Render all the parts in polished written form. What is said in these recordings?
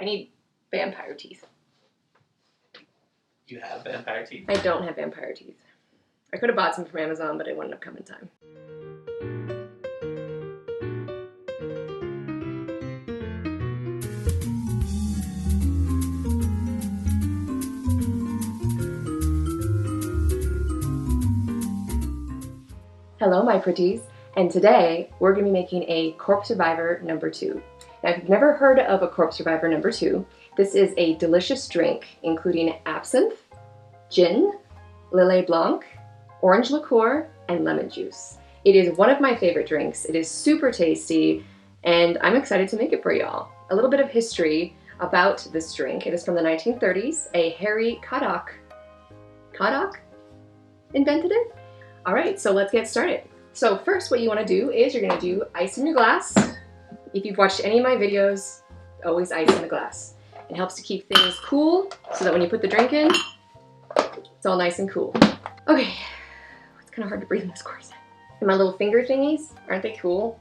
I need vampire teeth. You have vampire teeth? I don't have vampire teeth. I could have bought some from Amazon, but it wouldn't have come in time. Hello, my pretties, and today we're going to be making a Corpse Survivor #2. Now, if you've never heard of a Corpse Survivor #2, this is a delicious drink including absinthe, gin, Lillet Blanc, orange liqueur, and lemon juice. It is one of my favorite drinks. It is super tasty, and I'm excited to make it for y'all. A little bit of history about this drink. It is from the 1930s. A Harry Craddock invented it? All right, so let's get started. So first what you want to do is you're going to do ice in your glass. If you've watched any of my videos, always ice in the glass. It helps to keep things cool so that when you put the drink in, it's all nice and cool. Okay, it's kind of hard to breathe in this corset. And my little finger thingies, aren't they cool?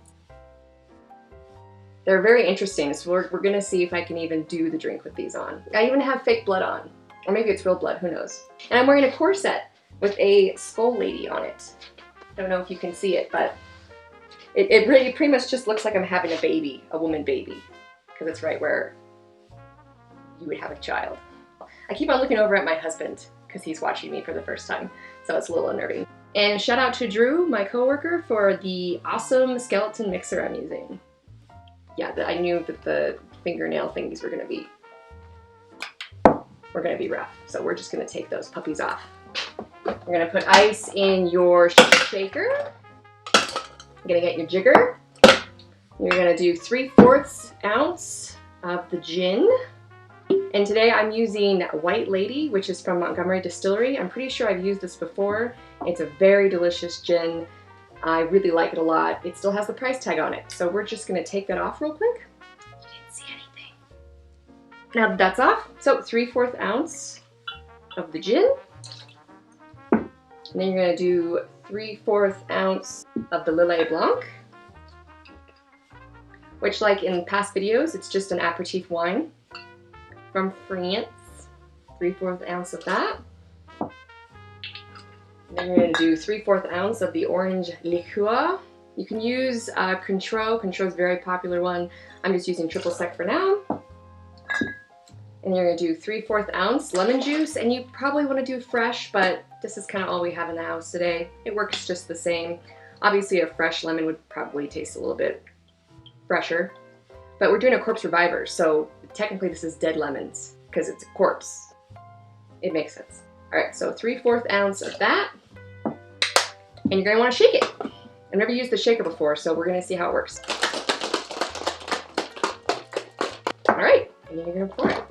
They're very interesting, so we're going to see if I can even do the drink with these on. I even have fake blood on, or maybe it's real blood, who knows. And I'm wearing a corset with a skull lady on it. I don't know if you can see it, but it really pretty much just looks like I'm having a baby, a woman baby, because it's right where you would have a child. I keep on looking over at my husband because he's watching me for the first time, so it's a little unnerving. And shout out to Drew, my coworker, for the awesome skeleton mixer I'm using. Yeah, I knew that the fingernail thingies were gonna be rough, so we're just gonna take those puppies off. You're gonna put ice in your shaker. You're gonna get your jigger. You're gonna do 3/4 ounce of the gin. And today I'm using White Lady, which is from Montgomery Distillery. I'm pretty sure I've used this before. It's a very delicious gin. I really like it a lot. It still has the price tag on it. So we're just gonna take that off real quick. You didn't see anything. Now that that's off, so 3/4 ounce of the gin. And then you're gonna do 3/4 ounce of the Lillet Blanc, which, like in past videos, it's just an aperitif wine from France. 3/4 ounce of that. And then you're gonna do 3/4 ounce of the orange liqueur. You can use Cointreau. Cointreau is a very popular one. I'm just using triple sec for now. And you're gonna do 3/4 ounce lemon juice, and you probably wanna do fresh, but this is kind of all we have in the house today. It works just the same. Obviously a fresh lemon would probably taste a little bit fresher, but we're doing a Corpse Survivor, so technically this is dead lemons because it's a corpse. It makes sense. All right, so 3/4 ounce of that, and you're gonna wanna shake it. I've never used the shaker before, so we're gonna see how it works. All right, and then you're gonna pour it.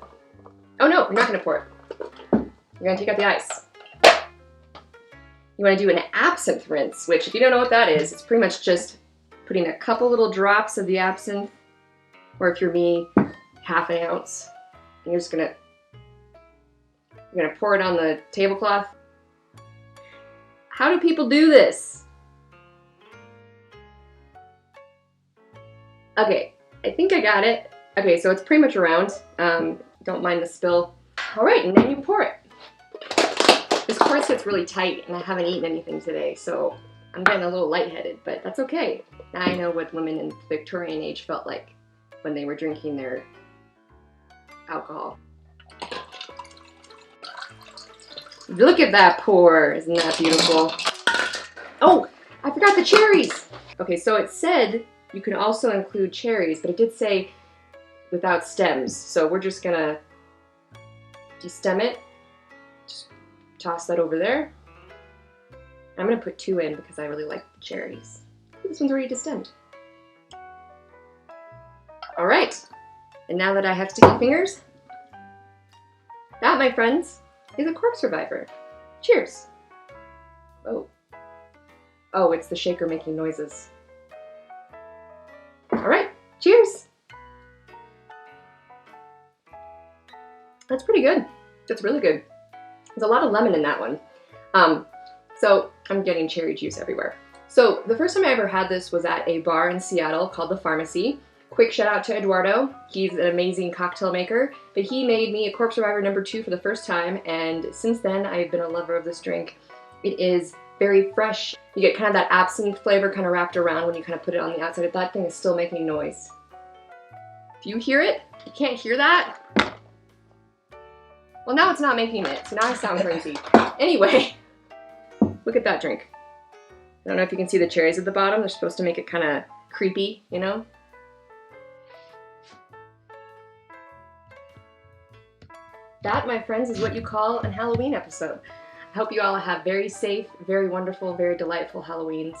Oh no, you're not gonna pour it. You're gonna take out the ice. You wanna do an absinthe rinse, which if you don't know what that is, it's pretty much just putting a couple little drops of the absinthe, or if you're me, 1/2 ounce. And you're gonna pour it on the tablecloth. How do people do this? Okay, I think I got it. Okay, so it's pretty much around. Don't mind the spill. All right, and then you pour it. This corset's really tight, and I haven't eaten anything today, so I'm getting a little lightheaded, but that's okay. Now I know what women in the Victorian age felt like when they were drinking their alcohol. Look at that pour, isn't that beautiful? Oh, I forgot the cherries. Okay, so it said you can also include cherries, but it did say without stems, so we're just gonna destem it. Just toss that over there. I'm gonna put 2 in because I really like the cherries. This one's already destemmed. All right, and now that I have sticky fingers, that, my friends, is a Corpse Survivor. Cheers. Oh, it's the shaker making noises. All right, cheers. That's pretty good. That's really good. There's a lot of lemon in that one. So I'm getting cherry juice everywhere. So the first time I ever had this was at a bar in Seattle called The Pharmacy. Quick shout out to Eduardo. He's an amazing cocktail maker, but he made me a Corpse Reviver #2 for the first time, and since then I've been a lover of this drink. It is very fresh. You get kind of that absinthe flavor kind of wrapped around when you kind of put it on the outside. That thing is still making noise. If you hear it, you can't hear that? Well, now it's not making it, so now I sound crazy. Anyway, look at that drink. I don't know if you can see the cherries at the bottom. They're supposed to make it kind of creepy, you know? That, my friends, is what you call an Halloween episode. I hope you all have very safe, very wonderful, very delightful Halloweens.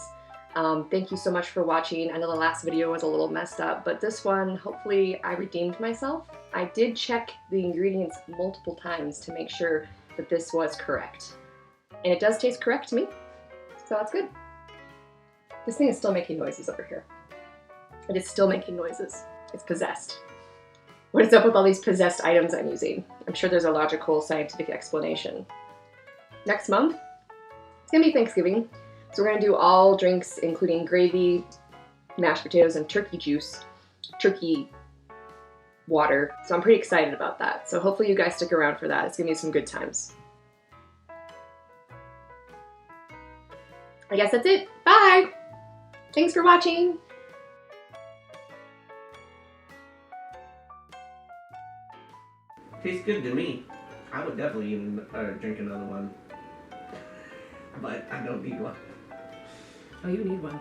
Thank you so much for watching. I know the last video was a little messed up, but this one, hopefully I redeemed myself. I did check the ingredients multiple times to make sure that this was correct. And it does taste correct to me, so that's good. This thing is still making noises over here. It is still making noises. It's possessed. What is up with all these possessed items I'm using? I'm sure there's a logical, scientific explanation. Next month, it's gonna be Thanksgiving. So we're gonna do all drinks, including gravy, mashed potatoes, and turkey juice, turkey water. So I'm pretty excited about that. So hopefully you guys stick around for that. It's gonna be some good times. I guess that's it. Bye! Thanks for watching! Tastes good to me. I would definitely even drink another one. But I don't need one. Oh, you need one.